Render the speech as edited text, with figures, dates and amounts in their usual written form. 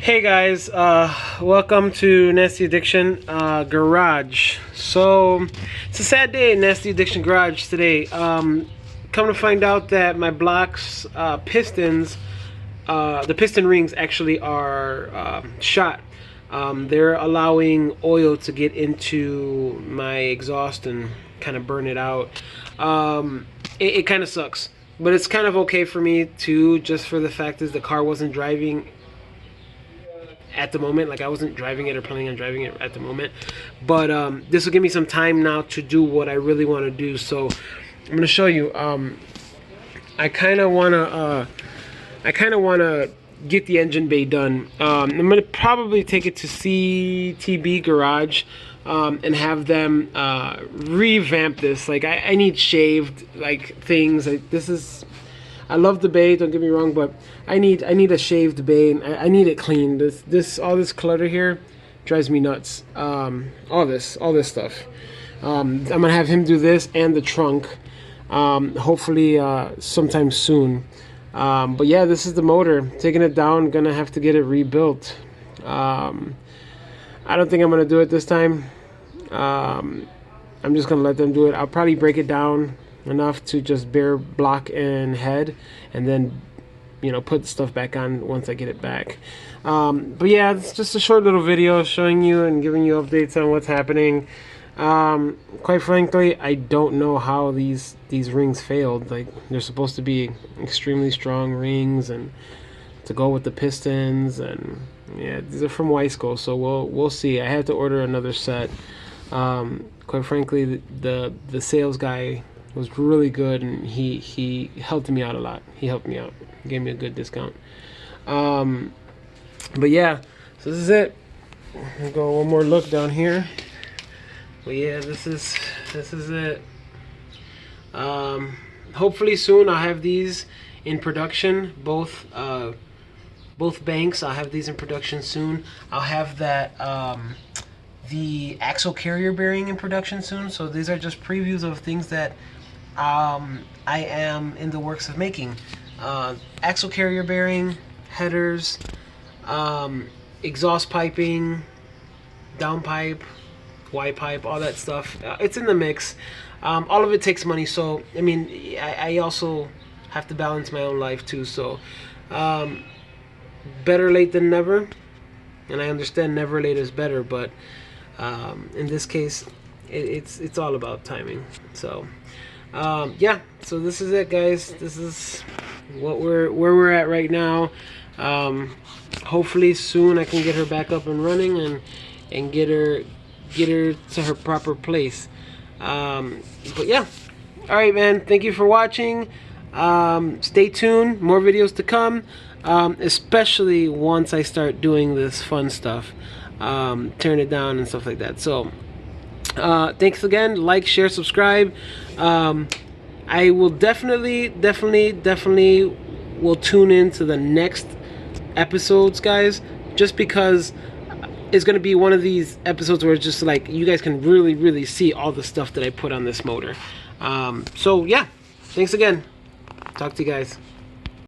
Hey guys, welcome to Nasty Addiction Garage. So it's a sad day in Nasty Addiction Garage today. Come to find out that my block's pistons, the piston rings actually are shot. They're allowing oil to get into my exhaust and kind of burn it out. It kind of sucks, but it's kind of okay for me too, just for the fact is the car wasn't driving at the moment. Like, I wasn't driving it or planning on driving it at the moment, but this will give me some time now to do what I really want to do. So I'm gonna show you. I kind of wanna get the engine bay done. I'm gonna probably take it to CTB Garage and have them revamp this. Like, I need shaved like things. Like, this is, I love the bay, don't get me wrong, but I need a shaved bay. I need it clean. All this clutter here drives me nuts. All this stuff. I'm gonna have him do this and the trunk. Hopefully sometime soon. But yeah, this is the motor. Taking it down, gonna have to get it rebuilt. I don't think I'm gonna do it this time. I'm just gonna let them do it. I'll probably break it down enough to just bare block and head, and then, you know, put the stuff back on once I get it back. But yeah, it's just a short little video showing you and giving you updates on what's happening. Quite frankly, I don't know how these rings failed. Like, they're supposed to be extremely strong rings and to go with the pistons, and yeah, these are from Weisco, so we'll see. I had to order another set. Quite frankly, the sales guy was really good, and he helped me out a lot. He helped me out, gave me a good discount. But yeah, so this is it. I'll go one more look down here. But yeah, this is it. Hopefully soon I'll have these in production. Both banks, I'll have these in production soon. I'll have that the axle carrier bearing in production soon. So these are just previews of things that I am in the works of making. Axle carrier bearing, headers, exhaust piping, downpipe, Y pipe, all that stuff. It's in the mix. All of it takes money, so I mean, I also have to balance my own life too. So better late than never, and I understand never late is better, but in this case, it's all about timing. So yeah, so this is it, guys. This is where we're at right now. Hopefully soon I can get her back up and running and get her to her proper place. But yeah, all right, man, thank you for watching. Stay tuned, more videos to come, especially once I start doing this fun stuff, turn it down and stuff like that. So thanks again. Like, share, subscribe. I will definitely will tune in to the next episodes, guys, just because it's going to be one of these episodes where it's just like you guys can really see all the stuff that I put on this motor. So yeah, thanks again. Talk to you guys.